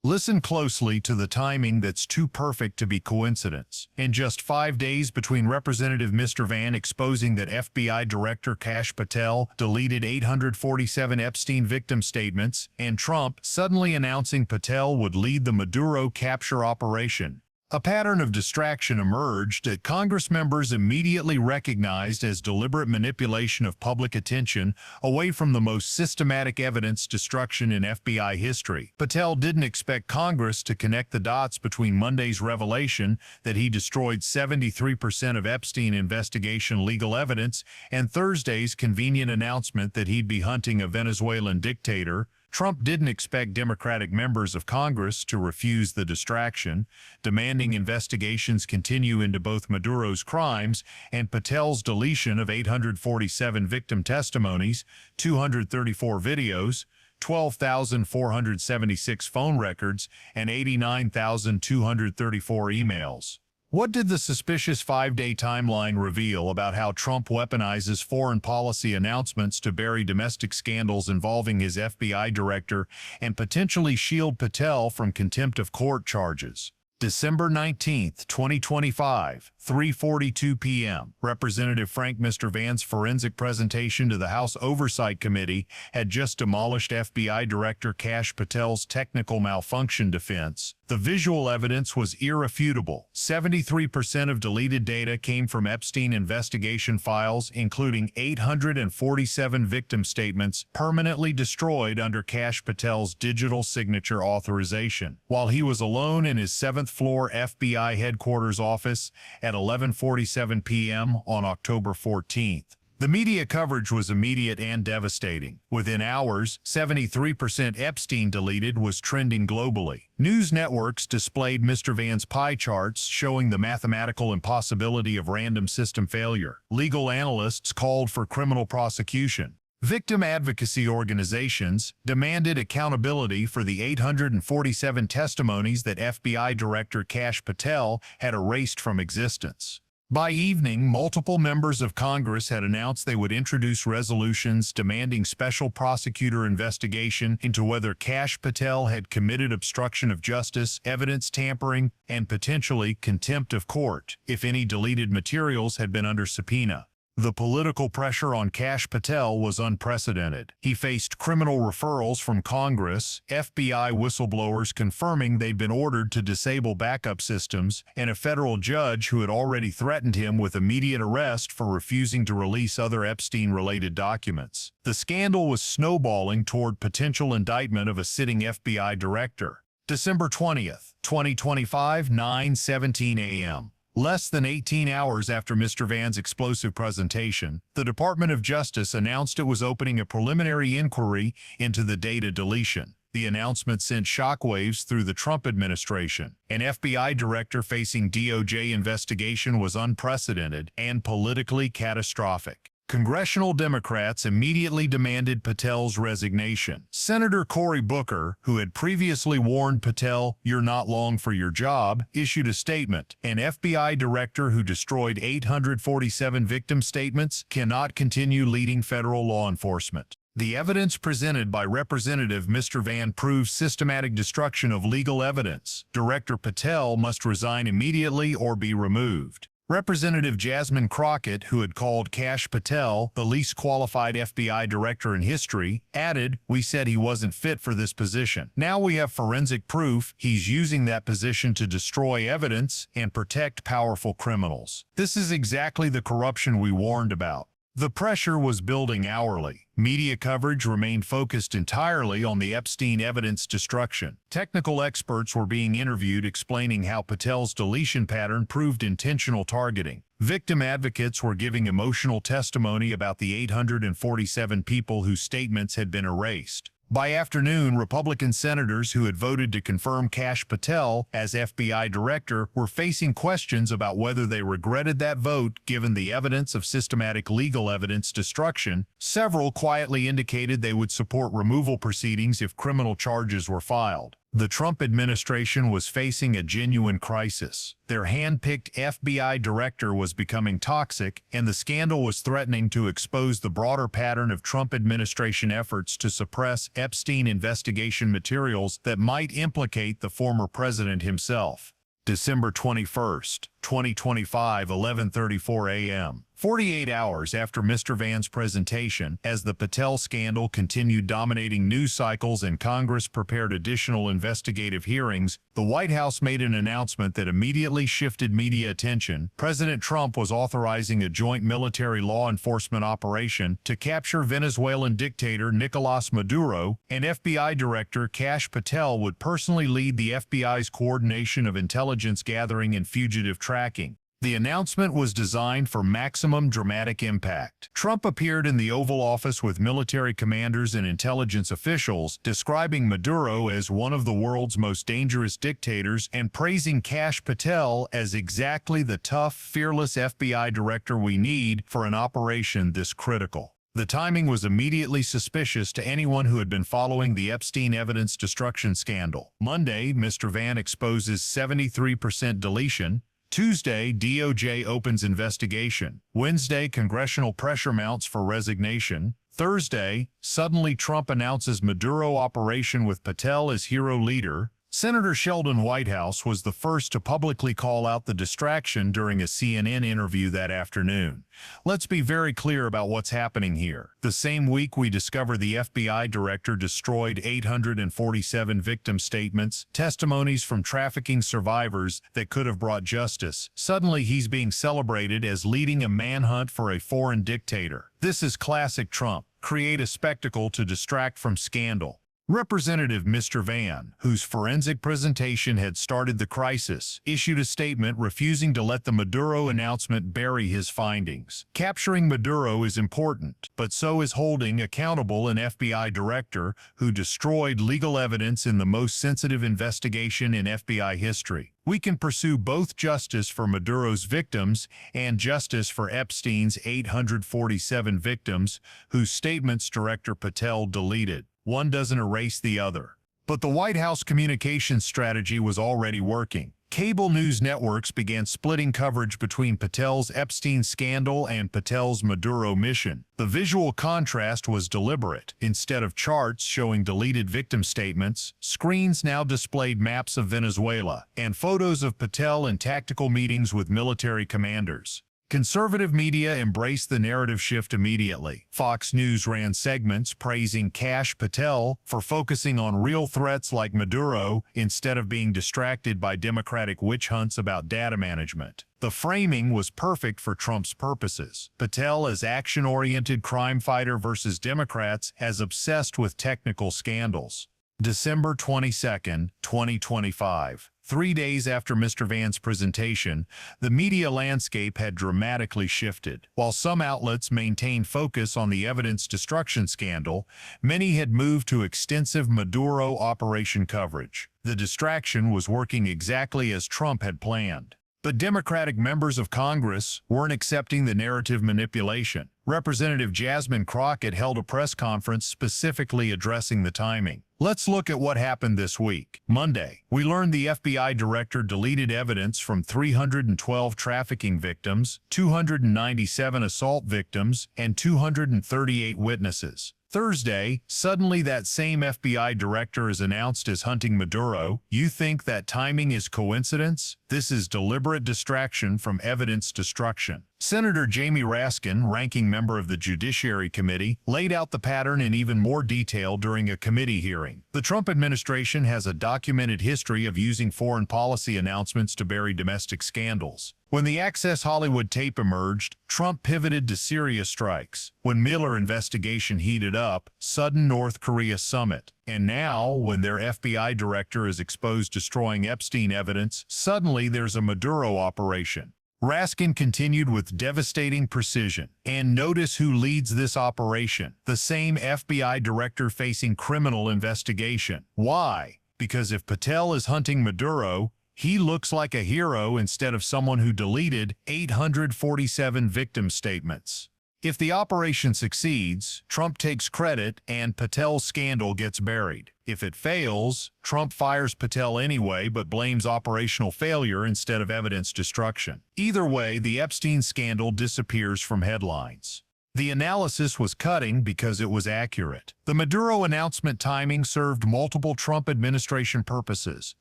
Listen closely to the timing that's too perfect to be coincidence. In just 5 days between Representative Mrvan exposing that FBI Director Kash Patel deleted 847 Epstein victim statements and Trump suddenly announcing Patel would lead the Maduro capture operation, a pattern of distraction emerged that Congress members immediately recognized as deliberate manipulation of public attention away from the most systematic evidence destruction in FBI history. Patel didn't expect Congress to connect the dots between Monday's revelation that he destroyed 73% of Epstein investigation legal evidence and Thursday's convenient announcement that he'd be hunting a Venezuelan dictator. Trump didn't expect Democratic members of Congress to refuse the distraction, demanding investigations continue into both Maduro's crimes and Patel's deletion of 847 victim testimonies, 234 videos, 12,476 phone records, and 89,234 emails. What did the suspicious 5-day timeline reveal about how Trump weaponizes foreign policy announcements to bury domestic scandals involving his FBI director and potentially shield Patel from contempt of court charges? December 19, 2025, 3:42 p.m. Representative Frank Mrvan's forensic presentation to the House Oversight Committee had just demolished FBI Director Kash Patel's technical malfunction defense. The visual evidence was irrefutable. 73% of deleted data came from Epstein investigation files, including 847 victim statements permanently destroyed under Kash Patel's digital signature authorization. While he was alone in his 7th floor FBI headquarters office at 11:47 p.m. on October 14th. The media coverage was immediate and devastating. Within hours, 73% Epstein deleted was trending globally. News networks displayed Mrvan's pie charts showing the mathematical impossibility of random system failure. Legal analysts called for criminal prosecution. Victim advocacy organizations demanded accountability for the 847 testimonies that FBI Director Kash Patel had erased from existence. By evening, multiple members of Congress had announced they would introduce resolutions demanding special prosecutor investigation into whether Kash Patel had committed obstruction of justice, evidence tampering, and potentially contempt of court if any deleted materials had been under subpoena. The political pressure on Kash Patel was unprecedented. He faced criminal referrals from Congress, FBI whistleblowers confirming they'd been ordered to disable backup systems, and a federal judge who had already threatened him with immediate arrest for refusing to release other Epstein-related documents. The scandal was snowballing toward potential indictment of a sitting FBI director. December 20th, 2025, 9:17 a.m. Less than 18 hours after Mrvan's explosive presentation, the Department of Justice announced it was opening a preliminary inquiry into the data deletion. The announcement sent shockwaves through the Trump administration. An FBI director facing DOJ investigation was unprecedented and politically catastrophic. Congressional Democrats immediately demanded Patel's resignation. Senator Cory Booker, who had previously warned Patel, "You're not long for your job," issued a statement. An FBI director who destroyed 847 victim statements cannot continue leading federal law enforcement. The evidence presented by Representative Mrvan proves systematic destruction of legal evidence. Director Patel must resign immediately or be removed. Representative Jasmine Crockett, who had called Kash Patel the least qualified FBI director in history, added, "We said he wasn't fit for this position. Now we have forensic proof he's using that position to destroy evidence and protect powerful criminals. This is exactly the corruption we warned about." The pressure was building hourly. Media coverage remained focused entirely on the Epstein evidence destruction. Technical experts were being interviewed explaining how Patel's deletion pattern proved intentional targeting. Victim advocates were giving emotional testimony about the 847 people whose statements had been erased. By afternoon, Republican senators who had voted to confirm Kash Patel as FBI director were facing questions about whether they regretted that vote given the evidence of systematic legal evidence destruction. Several quietly indicated they would support removal proceedings if criminal charges were filed. The Trump administration was facing a genuine crisis. Their hand-picked FBI director was becoming toxic, and the scandal was threatening to expose the broader pattern of Trump administration efforts to suppress Epstein investigation materials that might implicate the former president himself. December 21, 2025, 11:34 a.m. 48 hours after Mr. Van's presentation, as the Patel scandal continued dominating news cycles and Congress prepared additional investigative hearings, the White House made an announcement that immediately shifted media attention. President Trump was authorizing a joint military law enforcement operation to capture Venezuelan dictator Nicolas Maduro, and FBI Director Kash Patel would personally lead the FBI's coordination of intelligence gathering and fugitive tracking. The announcement was designed for maximum dramatic impact. Trump appeared in the Oval Office with military commanders and intelligence officials, describing Maduro as one of the world's most dangerous dictators and praising Kash Patel as exactly the tough, fearless FBI director we need for an operation this critical. The timing was immediately suspicious to anyone who had been following the Epstein evidence destruction scandal. Monday, Mr. Van exposes 73% deletion. Tuesday, DOJ opens investigation. Wednesday, congressional pressure mounts for resignation. Thursday, suddenly Trump announces Maduro operation with Patel as hero leader. Senator Sheldon Whitehouse was the first to publicly call out the distraction during a CNN interview that afternoon. Let's be very clear about what's happening here. The same week we discover the FBI director destroyed 847 victim statements, testimonies from trafficking survivors that could have brought justice. Suddenly he's being celebrated as leading a manhunt for a foreign dictator. This is classic Trump. Create a spectacle to distract from scandal. Representative Mr. Van, whose forensic presentation had started the crisis, issued a statement refusing to let the Maduro announcement bury his findings. Capturing Maduro is important, but so is holding accountable an FBI director who destroyed legal evidence in the most sensitive investigation in FBI history. We can pursue both justice for Maduro's victims and justice for Epstein's 847 victims, whose statements Director Patel deleted. One doesn't erase the other. But the White House communications strategy was already working. Cable news networks began splitting coverage between Patel's Epstein scandal and Patel's Maduro mission. The visual contrast was deliberate. Instead of charts showing deleted victim statements, screens now displayed maps of Venezuela and photos of Patel in tactical meetings with military commanders. Conservative media embraced the narrative shift immediately. Fox News ran segments praising Kash Patel for focusing on real threats like Maduro instead of being distracted by Democratic witch hunts about data management. The framing was perfect for Trump's purposes. Patel as action-oriented crime fighter versus Democrats as obsessed with technical scandals. December 22, 2025. 3 days after Mr. Van's presentation, the media landscape had dramatically shifted. While some outlets maintained focus on the evidence destruction scandal, many had moved to extensive Maduro operation coverage. The distraction was working exactly as Trump had planned. But Democratic members of Congress weren't accepting the narrative manipulation. Representative Jasmine Crockett held a press conference specifically addressing the timing. Let's look at what happened this week. Monday, we learned the FBI director deleted evidence from 312 trafficking victims, 297 assault victims, and 238 witnesses. Thursday, suddenly that same FBI director is announced as hunting Maduro. You think that timing is coincidence? This is deliberate distraction from evidence destruction. Senator Jamie Raskin, ranking member of the Judiciary Committee, laid out the pattern in even more detail during a committee hearing. The Trump administration has a documented history of using foreign policy announcements to bury domestic scandals. When the Access Hollywood tape emerged, Trump pivoted to Syria strikes. When Mueller investigation heated up, sudden North Korea summit. And now, when their FBI director is exposed destroying Epstein evidence, suddenly there's a Maduro operation. Raskin continued with devastating precision. And notice who leads this operation. The same FBI director facing criminal investigation. Why? Because if Patel is hunting Maduro, he looks like a hero instead of someone who deleted 847 victim statements. If the operation succeeds, Trump takes credit and Patel's scandal gets buried. If it fails, Trump fires Patel anyway but blames operational failure instead of evidence destruction. Either way, the Epstein scandal disappears from headlines. The analysis was cutting because it was accurate. The Maduro announcement timing served multiple Trump administration purposes: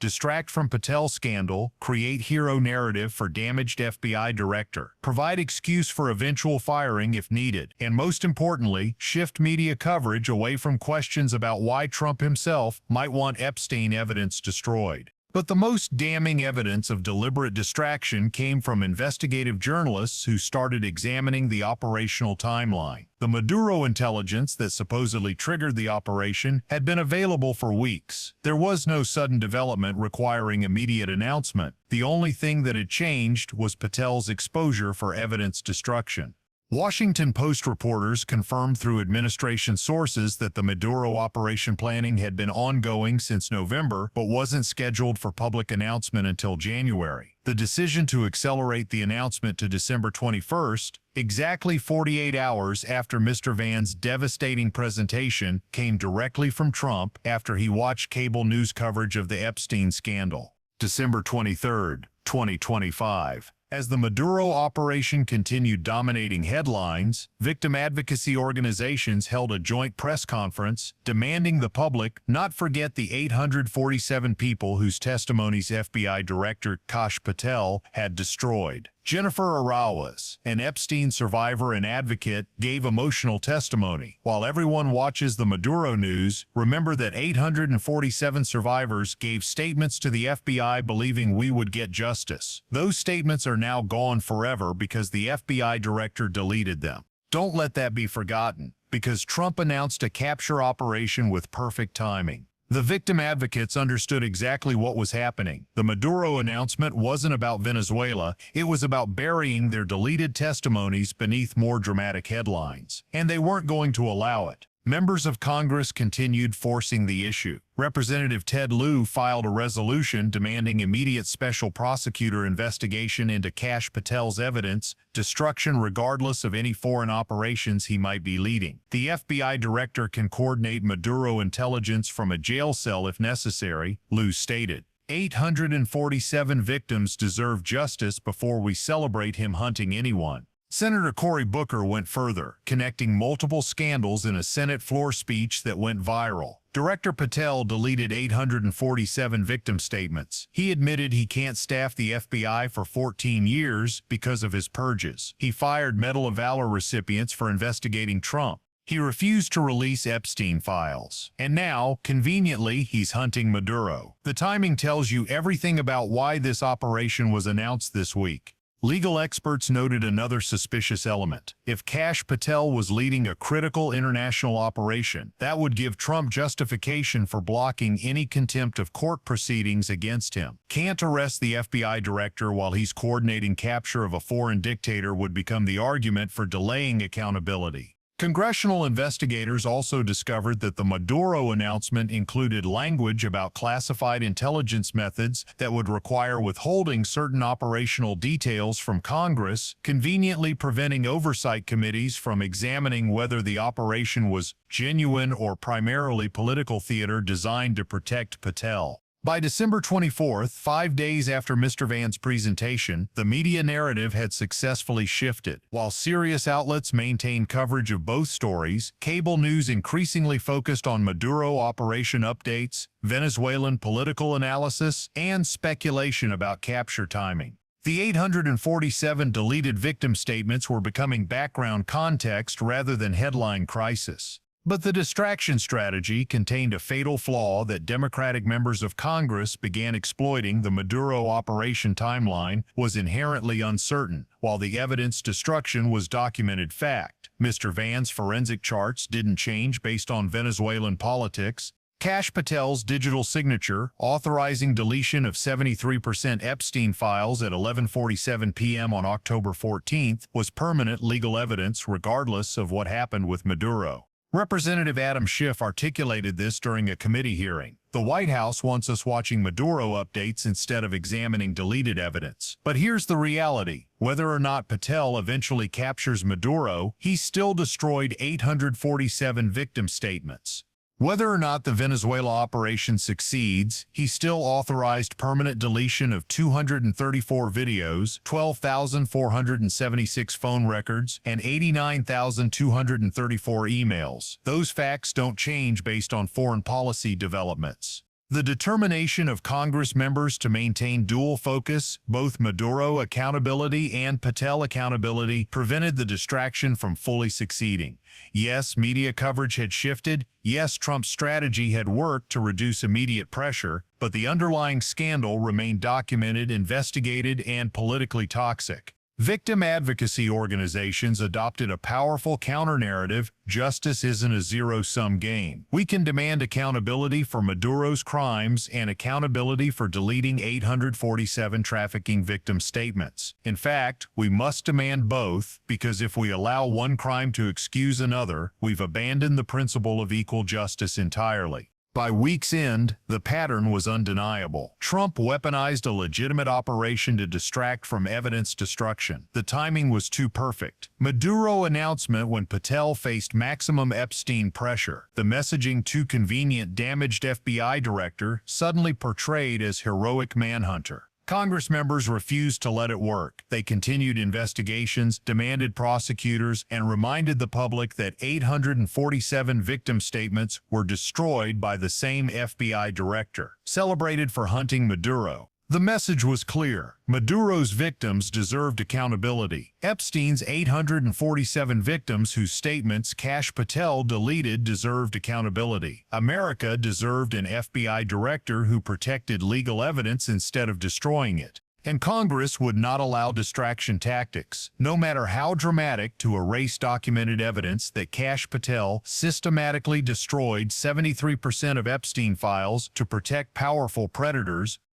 distract from Patel scandal, create hero narrative for damaged FBI director, provide excuse for eventual firing if needed, and most importantly, shift media coverage away from questions about why Trump himself might want Epstein evidence destroyed. But the most damning evidence of deliberate distraction came from investigative journalists who started examining the operational timeline. The Maduro intelligence that supposedly triggered the operation had been available for weeks. There was no sudden development requiring immediate announcement. The only thing that had changed was Patel's exposure for evidence destruction. Washington Post reporters confirmed through administration sources that the Maduro operation planning had been ongoing since November but wasn't scheduled for public announcement until January. The decision to accelerate the announcement to December 21st, exactly 48 hours after Mr. Van's devastating presentation, came directly from Trump after he watched cable news coverage of the Epstein scandal. December 23, 2025. As the Maduro operation continued dominating headlines, victim advocacy organizations held a joint press conference demanding the public not forget the 847 people whose testimonies FBI Director Kash Patel had destroyed. Jennifer Arauz, an Epstein survivor and advocate, gave emotional testimony. While everyone watches the Maduro news, remember that 847 survivors gave statements to the FBI believing we would get justice. Those statements are now gone forever because the FBI director deleted them. Don't let that be forgotten, because Trump announced a capture operation with perfect timing. The victim advocates understood exactly what was happening. The Maduro announcement wasn't about Venezuela, it was about burying their deleted testimonies beneath more dramatic headlines. And they weren't going to allow it. Members of Congress continued forcing the issue. Representative Ted Lieu filed a resolution demanding immediate special prosecutor investigation into Kash Patel's evidence destruction regardless of any foreign operations he might be leading. The FBI director can coordinate Maduro intelligence from a jail cell if necessary, Lieu stated. 847 victims deserve justice before we celebrate him hunting anyone. Senator Cory Booker went further, connecting multiple scandals in a Senate floor speech that went viral. Director Patel deleted 847 victim statements. He admitted he can't staff the FBI for 14 years because of his purges. He fired Medal of Valor recipients for investigating Trump. He refused to release Epstein files. And now, conveniently, he's hunting Maduro. The timing tells you everything about why this operation was announced this week. Legal experts noted another suspicious element. If Kash Patel was leading a critical international operation, that would give Trump justification for blocking any contempt of court proceedings against him. Can't arrest the FBI director while he's coordinating capture of a foreign dictator would become the argument for delaying accountability. Congressional investigators also discovered that the Maduro announcement included language about classified intelligence methods that would require withholding certain operational details from Congress, conveniently preventing oversight committees from examining whether the operation was genuine or primarily political theater designed to protect Patel. By December 24th, 5 days after Mr. Van's presentation, the media narrative had successfully shifted. While serious outlets maintained coverage of both stories, cable news increasingly focused on Maduro operation updates, Venezuelan political analysis, and speculation about capture timing. The 847 deleted victim statements were becoming background context rather than headline crisis. But the distraction strategy contained a fatal flaw that Democratic members of Congress began exploiting. The Maduro operation timeline was inherently uncertain, while the evidence destruction was documented fact. Mr. Van's forensic charts didn't change based on Venezuelan politics. Kash Patel's digital signature, authorizing deletion of 73% Epstein files at 11:47 p.m. on October 14th, was permanent legal evidence regardless of what happened with Maduro. Representative Adam Schiff articulated this during a committee hearing. The White House wants us watching Maduro updates instead of examining deleted evidence. But here's the reality. Whether or not Patel eventually captures Maduro, he still destroyed 847 victim statements. Whether or not the Venezuela operation succeeds, he still authorized permanent deletion of 234 videos, 12,476 phone records, and 89,234 emails. Those facts don't change based on foreign policy developments. The determination of Congress members to maintain dual focus, both Maduro accountability and Patel accountability, prevented the distraction from fully succeeding. Yes, media coverage had shifted. Yes, Trump's strategy had worked to reduce immediate pressure, but the underlying scandal remained documented, investigated, and politically toxic. Victim advocacy organizations adopted a powerful counter-narrative: justice isn't a zero-sum game. We can demand accountability for Maduro's crimes and accountability for deleting 847 trafficking victim statements. In fact, we must demand both, because if we allow one crime to excuse another, we've abandoned the principle of equal justice entirely. By week's end, the pattern was undeniable. Trump weaponized a legitimate operation to distract from evidence destruction. The timing was too perfect. Maduro announcement when Patel faced maximum Epstein pressure. The messaging too convenient damaged FBI director suddenly portrayed as heroic manhunter. Congress members refused to let it work. They continued investigations, demanded prosecutors, and reminded the public that 847 victim statements were destroyed by the same FBI director, celebrated for hunting Maduro. The message was clear. Maduro's victims deserved accountability. Epstein's 847 victims whose statements Kash Patel deleted deserved accountability. America deserved an FBI director who protected legal evidence instead of destroying it. And Congress would not allow distraction tactics, no matter how dramatic, to erase documented evidence that Kash Patel systematically destroyed 73% of Epstein files to protect powerful predators